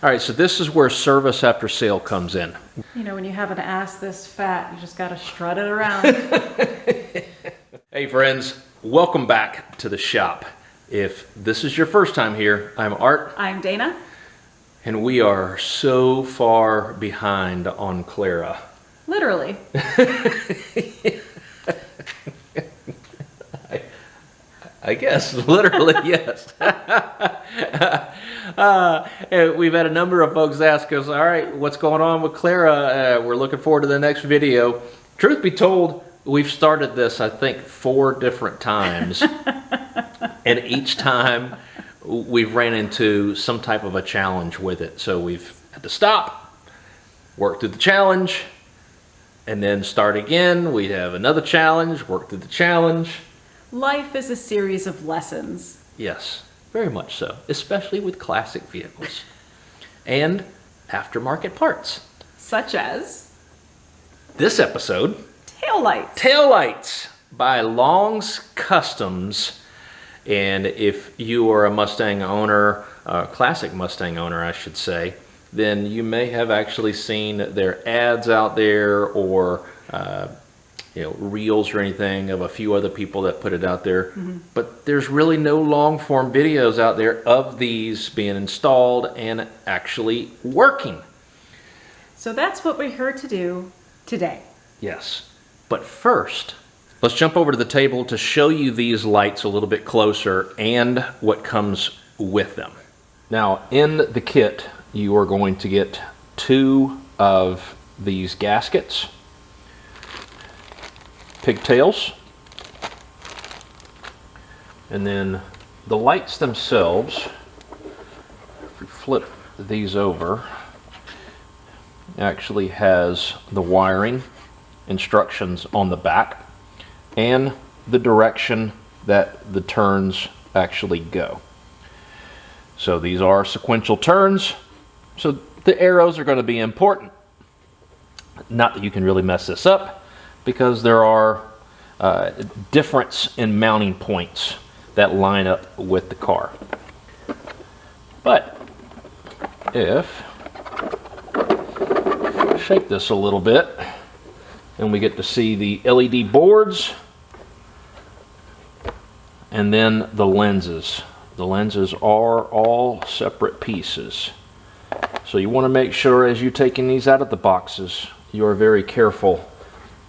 All right, so this is where service after sale comes in. You know, when you have an ass this fat, you just gotta strut it around. Hey friends, welcome back to the shop. If this is your first time here, I'm Art. I'm Dana. And we are so far behind on Clara. Literally. I guess, literally, yes. We've had a number of folks ask us, all right, what's going on with Clara? We're looking forward to the next video. Truth be told, we've started this, I think, 4 different times. And each time we've ran into some type of a challenge with it. So we've had to stop, work through the challenge, and then start again. We have another challenge, work through the challenge. Life is a series of lessons. Yes, very much so, especially with classic vehicles and aftermarket parts. Such as this episode, taillights. Taillights by Long's Customs. And if you are a Mustang owner, classic Mustang owner, I should say, then you may have actually seen their ads out there or reels or anything of a few other people that put it out there. Mm-hmm. But there's really no long form videos out there of these being installed and actually working. So that's what we're here to do today. Yes. But first, let's jump over to the table to show you these lights a little bit closer and what comes with them. Now, in the kit, you are going to get 2 of these gaskets, pigtails, and then the lights themselves, if we flip these over, actually has the wiring instructions on the back and the direction that the turns actually go. So these are sequential turns, so the arrows are going to be important. Not that you can really mess this up, because there are difference in mounting points that line up with the car. But if shake this a little bit, and we get to see the LED boards and then the lenses. The lenses are all separate pieces. So you want to make sure as you're taking these out of the boxes, you are very careful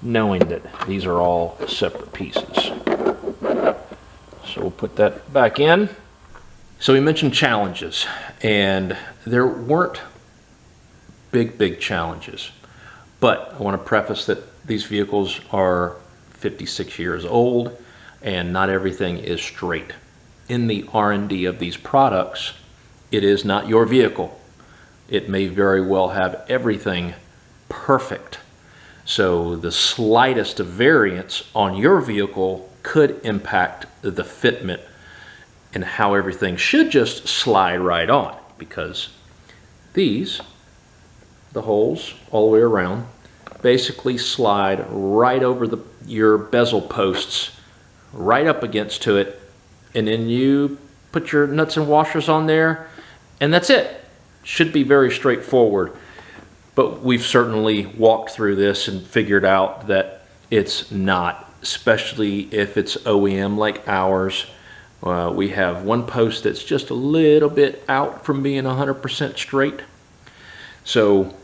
knowing that these are all separate pieces. So we'll put that back in. So we mentioned challenges, and there weren't big challenges. But I want to preface that these vehicles are 56 years old, and not everything is straight. In the R&D of these products, it is not your vehicle. It may very well have everything perfect. So the slightest variance on your vehicle could impact the fitment and how everything should just slide right on, because these, the holes all the way around, basically slide right over your bezel posts, right up against to it, and then you put your nuts and washers on there, and that's it. Should be very straightforward. But we've certainly walked through this and figured out that it's not, especially if it's OEM like ours. We have one post that's just a little bit out from being 100% straight. So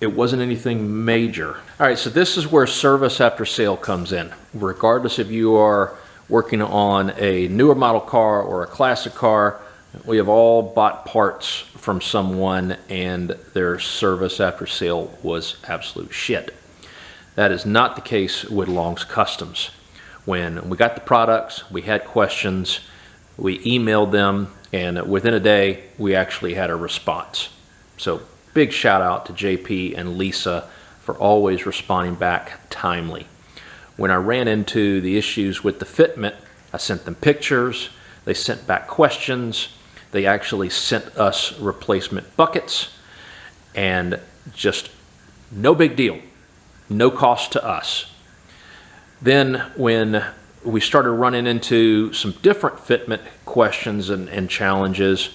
it wasn't anything major. All right, so this is where service after sale comes in. Regardless if you are working on a newer model car or a classic car, we have all bought parts from someone and their service after sale was absolute shit. That is not the case with Long's Customs. When we got the products, we had questions, we emailed them, and within a day, we actually had a response. So big shout out to JP and Lisa for always responding back timely. When I ran into the issues with the fitment, I sent them pictures, they sent back questions, they actually sent us replacement buckets, and just no big deal, no cost to us. Then when we started running into some different fitment questions and challenges,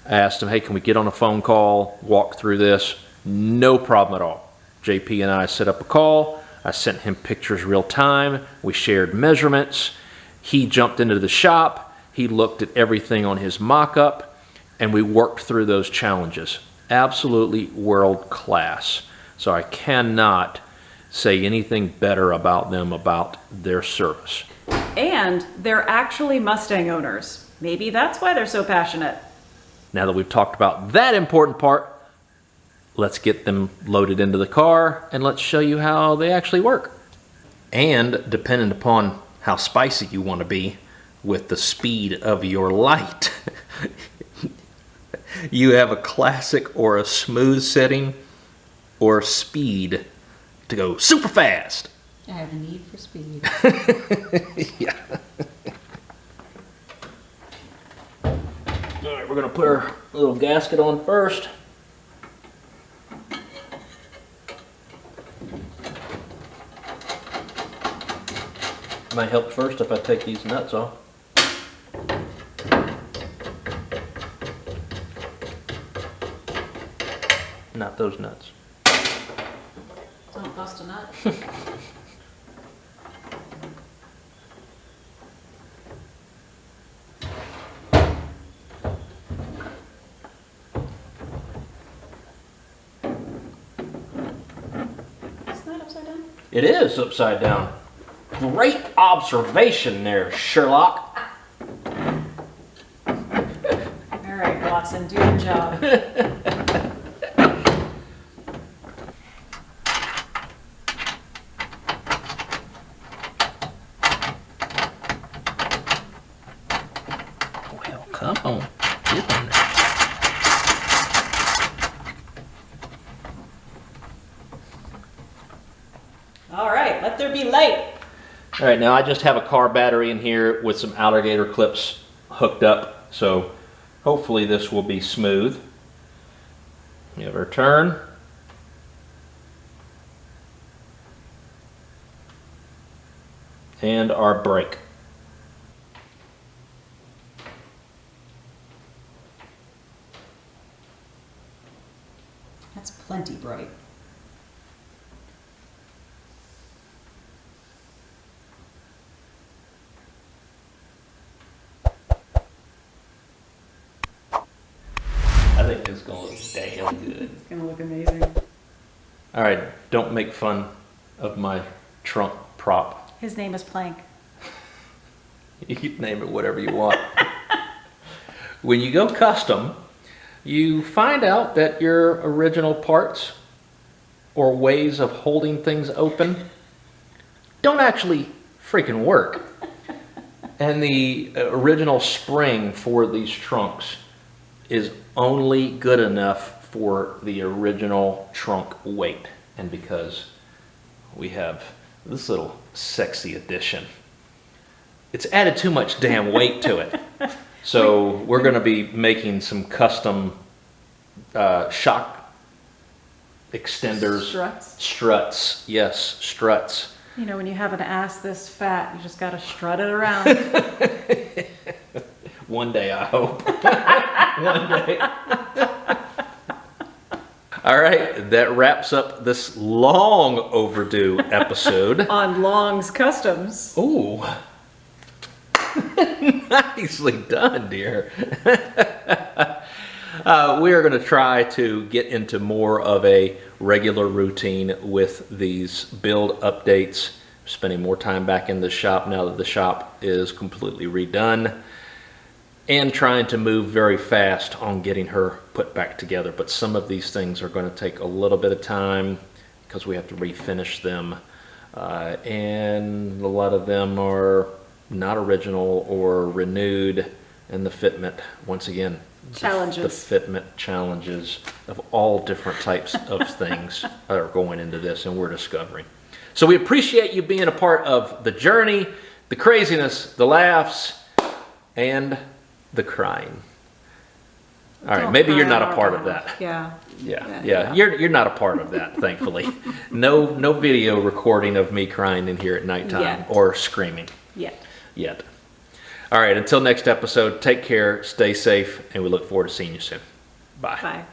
I asked him, hey, can we get on a phone call, walk through this? No problem at all. JP and I set up a call. I sent him pictures real time. We shared measurements. He jumped into the shop. He looked at everything on his mock-up, and we worked through those challenges. Absolutely world class. So I cannot say anything better about them, about their service. And they're actually Mustang owners. Maybe that's why they're so passionate. Now that we've talked about that important part, let's get them loaded into the car and let's show you how they actually work. And depending upon how spicy you want to be with the speed of your light, you have a classic or a smooth setting or speed to go super fast. I have a need for speed. Yeah. All right, we're gonna put our little gasket on first. Might help first if I take these nuts off. Not those nuts. Don't bust a nut. Isn't that upside down? It is upside down. Great observation there, Sherlock. All right, Watson, do your job. Well, come on. Get in there. All right, let there be light. All right, now I just have a car battery in here with some alligator clips hooked up, so hopefully this will be smooth. Give her a turn. And our brake. That's plenty bright. I think it's gonna look damn good. It's gonna look amazing. All right, don't make fun of my trunk prop. His name is Plank. You can name it whatever you want. When you go custom, you find out that your original parts or ways of holding things open don't actually freaking work. And the original spring for these trunks is only good enough for the original trunk weight. And because we have this little sexy addition, it's added too much damn weight to it. So we're going to be making some custom shock extenders. Struts. Struts. Yes, struts. You know, when you have an ass this fat, you just gotta strut it around. One day, I hope. One day. All right, that wraps up this long overdue episode. On Long's Customs. Ooh. Nicely done, dear. We are going to try to get into more of a regular routine with these build updates, spending more time back in the shop now that the shop is completely redone, and trying to move very fast on getting her put back together. But some of these things are going to take a little bit of time because we have to refinish them, and a lot of them are not original or renewed, and the fitment, once again, Challenges. the fitment challenges of all different types of things are going into this, and we're discovering. So we appreciate you being a part of the journey, the craziness, the laughs, and the crying. All right, Don't maybe cry you're not on a our part of behalf. that. Yeah. Yeah. You're not a part of that, thankfully. No video recording of me crying in here at nighttime Yet. or screaming Yeah. yet. All right, until next episode, take care, stay safe, and we look forward to seeing you soon. Bye. Bye.